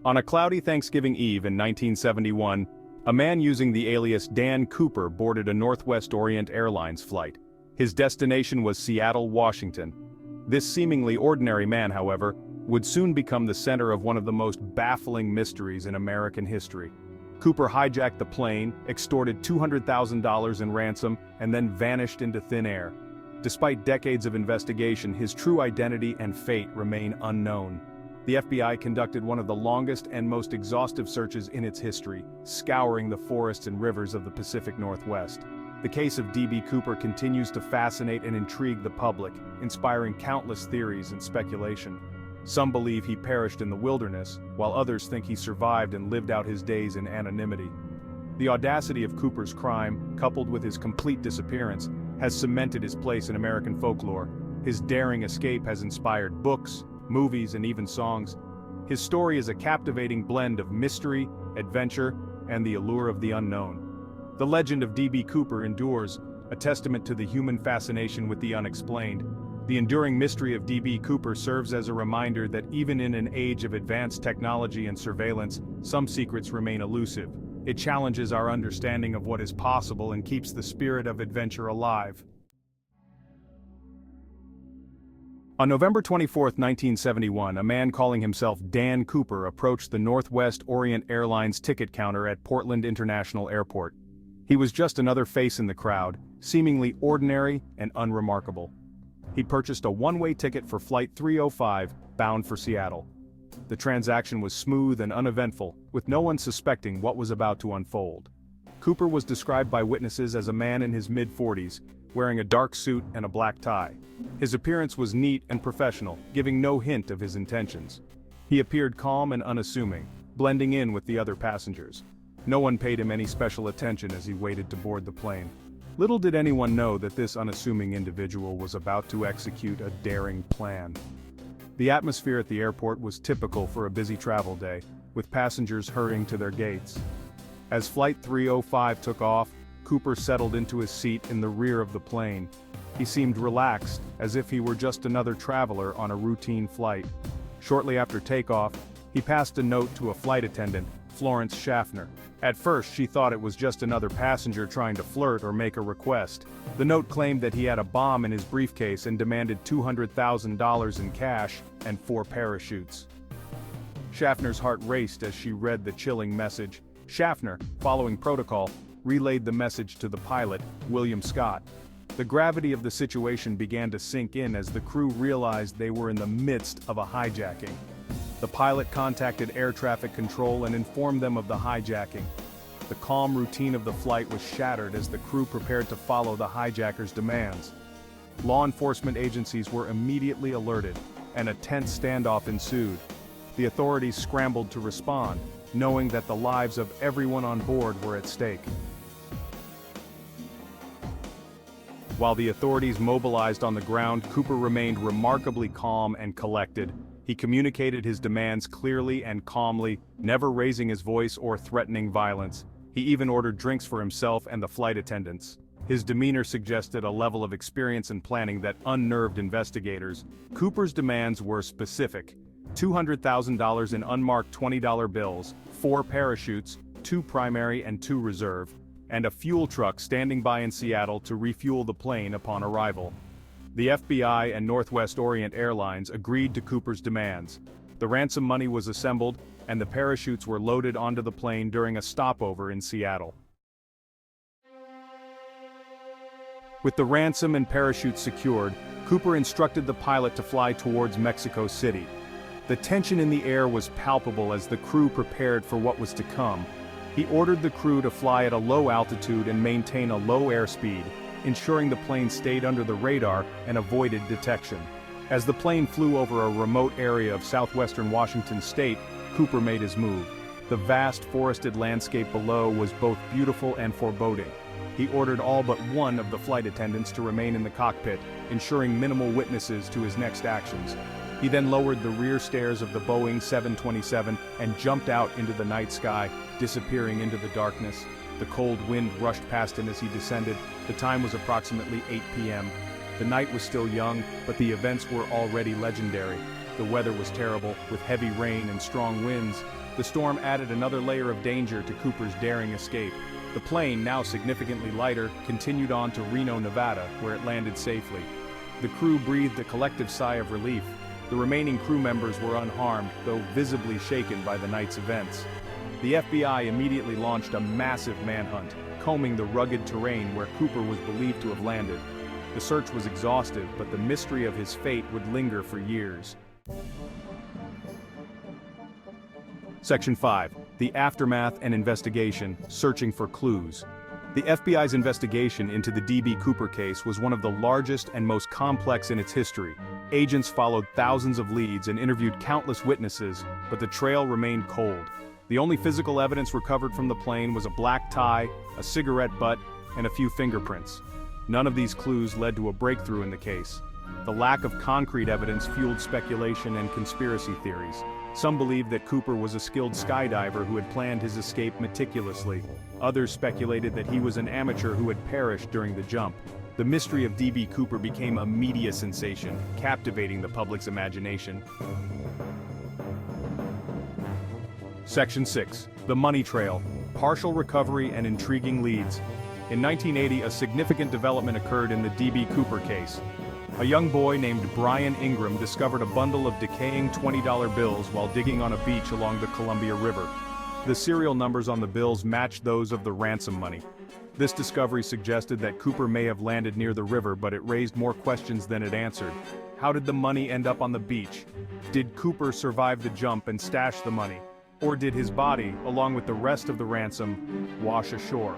On a cloudy Thanksgiving Eve in 1971, a man using the alias Dan Cooper boarded a Northwest Orient Airlines flight. His destination was Seattle, Washington. This seemingly ordinary man, however, would soon become the center of one of the most baffling mysteries in American history. Cooper hijacked the plane, extorted $200,000 in ransom, and then vanished into thin air. Despite decades of investigation, his true identity and fate remain unknown. The FBI conducted one of the longest and most exhaustive searches in its history, scouring the forests and rivers of the Pacific Northwest. The case of D.B. Cooper continues to fascinate and intrigue the public, inspiring countless theories and speculation. Some believe he perished in the wilderness, while others think he survived and lived out his days in anonymity. The audacity of Cooper's crime, coupled with his complete disappearance, has cemented his place in American folklore. His daring escape has inspired books, movies, and even songs. His story is a captivating blend of mystery, adventure, and the allure of the unknown. The legend of D.B. Cooper endures, a testament to the human fascination with the unexplained. The enduring mystery of D.B. Cooper serves as a reminder that even in an age of advanced technology and surveillance, some secrets remain elusive. It challenges our understanding of what is possible and keeps the spirit of adventure alive. On November 24, 1971, a man calling himself Dan Cooper approached the Northwest Orient Airlines ticket counter at Portland International Airport. He was just another face in the crowd, seemingly ordinary and unremarkable. He purchased a one-way ticket for Flight 305, bound for Seattle. The transaction was smooth and uneventful, with no one suspecting what was about to unfold. Cooper was described by witnesses as a man in his mid-40s, wearing a dark suit and a black tie. His appearance was neat and professional, giving no hint of his intentions. He appeared calm and unassuming, blending in with the other passengers. No one paid him any special attention as he waited to board the plane. Little did anyone know that this unassuming individual was about to execute a daring plan. The atmosphere at the airport was typical for a busy travel day, with passengers hurrying to their gates. As Flight 305 took off, Cooper settled into his seat in the rear of the plane. He seemed relaxed, as if he were just another traveler on a routine flight. Shortly after takeoff, he passed a note to a flight attendant, Florence Schaffner. At first, she thought it was just another passenger trying to flirt or make a request. The note claimed that he had a bomb in his briefcase and demanded $200,000 in cash and 4 parachutes. Schaffner's heart raced as she read the chilling message. Schaffner, following protocol, relayed the message to the pilot, William Scott. The gravity of the situation began to sink in as the crew realized they were in the midst of a hijacking. The pilot contacted air traffic control and informed them of the hijacking. The calm routine of the flight was shattered as the crew prepared to follow the hijackers' demands. Law enforcement agencies were immediately alerted, and a tense standoff ensued. The authorities scrambled to respond, knowing that the lives of everyone on board were at stake. While the authorities mobilized on the ground, Cooper remained remarkably calm and collected. He communicated his demands clearly and calmly, never raising his voice or threatening violence. He even ordered drinks for himself and the flight attendants. His demeanor suggested a level of experience and planning that unnerved investigators. Cooper's demands were specific: $200,000 in unmarked $20 bills, 4 parachutes, 2 primary and 2 reserve, and a fuel truck standing by in Seattle to refuel the plane upon arrival. The FBI and Northwest Orient Airlines agreed to Cooper's demands. The ransom money was assembled, and the parachutes were loaded onto the plane during a stopover in Seattle. With the ransom and parachutes secured, Cooper instructed the pilot to fly towards Mexico City. The tension in the air was palpable as the crew prepared for what was to come. He ordered the crew to fly at a low altitude and maintain a low airspeed, ensuring the plane stayed under the radar and avoided detection. As the plane flew over a remote area of southwestern Washington state, Cooper made his move. The vast forested landscape below was both beautiful and foreboding. He ordered all but one of the flight attendants to remain in the cockpit, ensuring minimal witnesses to his next actions. He then lowered the rear stairs of the Boeing 727 and jumped out into the night sky, disappearing into the darkness. The cold wind rushed past him as he descended. The time was approximately 8 p.m. The night was still young, but the events were already legendary. The weather was terrible, with heavy rain and strong winds. The storm added another layer of danger to Cooper's daring escape. The plane, now significantly lighter, continued on to Reno, Nevada, where it landed safely. The crew breathed a collective sigh of relief. The remaining crew members were unharmed, though visibly shaken by the night's events. The FBI immediately launched a massive manhunt, combing the rugged terrain where Cooper was believed to have landed. The search was exhaustive, but the mystery of his fate would linger for years. Section 5. The Aftermath and Investigation, Searching for Clues. The FBI's investigation into the D.B. Cooper case was one of the largest and most complex in its history. Agents followed thousands of leads and interviewed countless witnesses, but the trail remained cold. The only physical evidence recovered from the plane was a black tie, a cigarette butt, and a few fingerprints. None of these clues led to a breakthrough in the case. The lack of concrete evidence fueled speculation and conspiracy theories. Some believed that Cooper was a skilled skydiver who had planned his escape meticulously. Others speculated that he was an amateur who had perished during the jump. The mystery of D.B. Cooper became a media sensation, captivating the public's imagination. Section 6. The Money Trail, Partial Recovery and Intriguing Leads. In 1980, a significant development occurred in the D.B. Cooper case. A young boy named Brian Ingram discovered a bundle of decaying $20 bills while digging on a beach along the Columbia River. The serial numbers on the bills matched those of the ransom money. This discovery suggested that Cooper may have landed near the river, but it raised more questions than it answered. How did the money end up on the beach? Did Cooper survive the jump and stash the money? Or did his body, along with the rest of the ransom, wash ashore?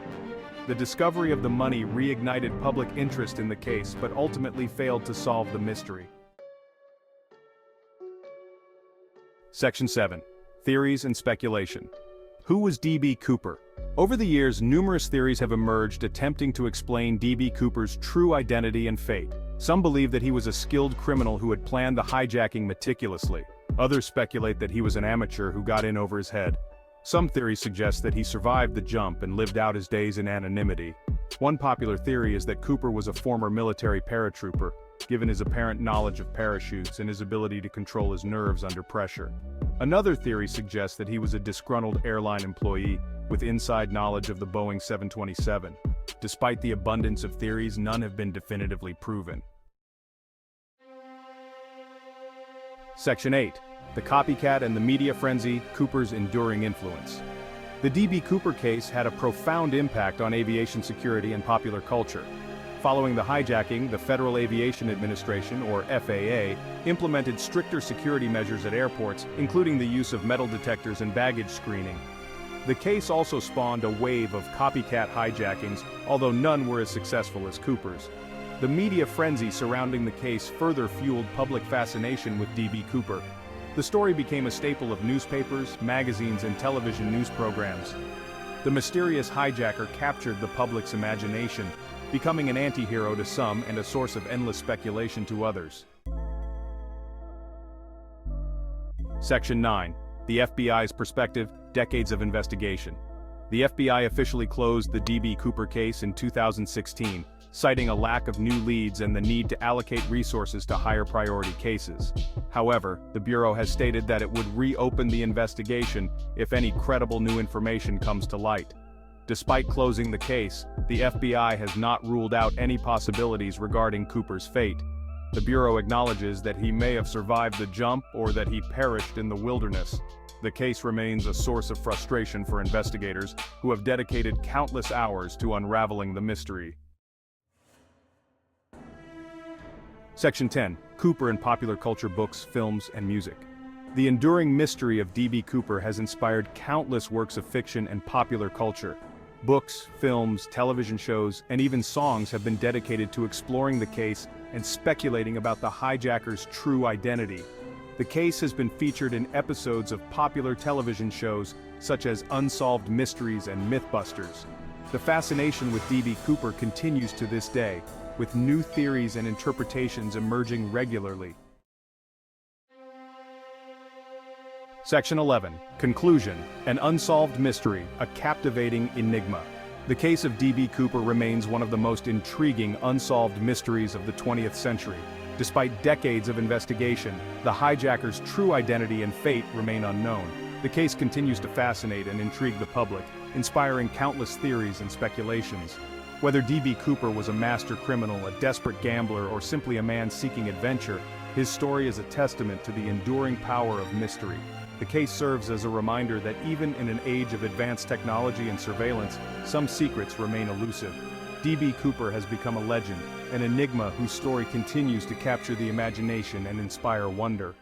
The discovery of the money reignited public interest in the case, but ultimately failed to solve the mystery. Section 7. Theories and Speculation. Who was D.B. Cooper? Over the years, numerous theories have emerged attempting to explain D.B. Cooper's true identity and fate. Some believe that he was a skilled criminal who had planned the hijacking meticulously. Others speculate that he was an amateur who got in over his head. Some theories suggest that he survived the jump and lived out his days in anonymity. One popular theory is that Cooper was a former military paratrooper, given his apparent knowledge of parachutes and his ability to control his nerves under pressure. Another theory suggests that he was a disgruntled airline employee with inside knowledge of the Boeing 727. Despite the abundance of theories, none have been definitively proven. Section 8. The Copycat and the Media Frenzy, Cooper's Enduring Influence. The D.B. Cooper case had a profound impact on aviation security and popular culture. Following the hijacking, the Federal Aviation Administration, or FAA, implemented stricter security measures at airports, including the use of metal detectors and baggage screening. The case also spawned a wave of copycat hijackings, although none were as successful as Cooper's. The media frenzy surrounding the case further fueled public fascination with D.B. Cooper. The story became a staple of newspapers, magazines, and television news programs. The mysterious hijacker captured the public's imagination, becoming an anti-hero to some and a source of endless speculation to others. Section 9. The FBI's Perspective, Decades of Investigation. The FBI officially closed the D.B. Cooper case in 2016, citing a lack of new leads and the need to allocate resources to higher priority cases. However, the Bureau has stated that it would reopen the investigation if any credible new information comes to light. Despite closing the case, the FBI has not ruled out any possibilities regarding Cooper's fate. The Bureau acknowledges that he may have survived the jump or that he perished in the wilderness. The case remains a source of frustration for investigators who have dedicated countless hours to unraveling the mystery. Section 10. Cooper in popular culture books, films, and music. The enduring mystery of D.B. Cooper has inspired countless works of fiction and popular culture. Books, films, television shows, and even songs have been dedicated to exploring the case and speculating about the hijacker's true identity. The case has been featured in episodes of popular television shows such as Unsolved Mysteries and Mythbusters. The fascination with D.B. Cooper continues to this day, with new theories and interpretations emerging regularly. Section 11. Conclusion. An unsolved mystery, a captivating enigma. The case of D.B. Cooper remains one of the most intriguing unsolved mysteries of the 20th century. Despite decades of investigation, the hijacker's true identity and fate remain unknown. The case continues to fascinate and intrigue the public, inspiring countless theories and speculations. Whether D.B. Cooper was a master criminal, a desperate gambler, or simply a man seeking adventure, his story is a testament to the enduring power of mystery. The case serves as a reminder that even in an age of advanced technology and surveillance, some secrets remain elusive. D.B. Cooper has become a legend, an enigma whose story continues to capture the imagination and inspire wonder.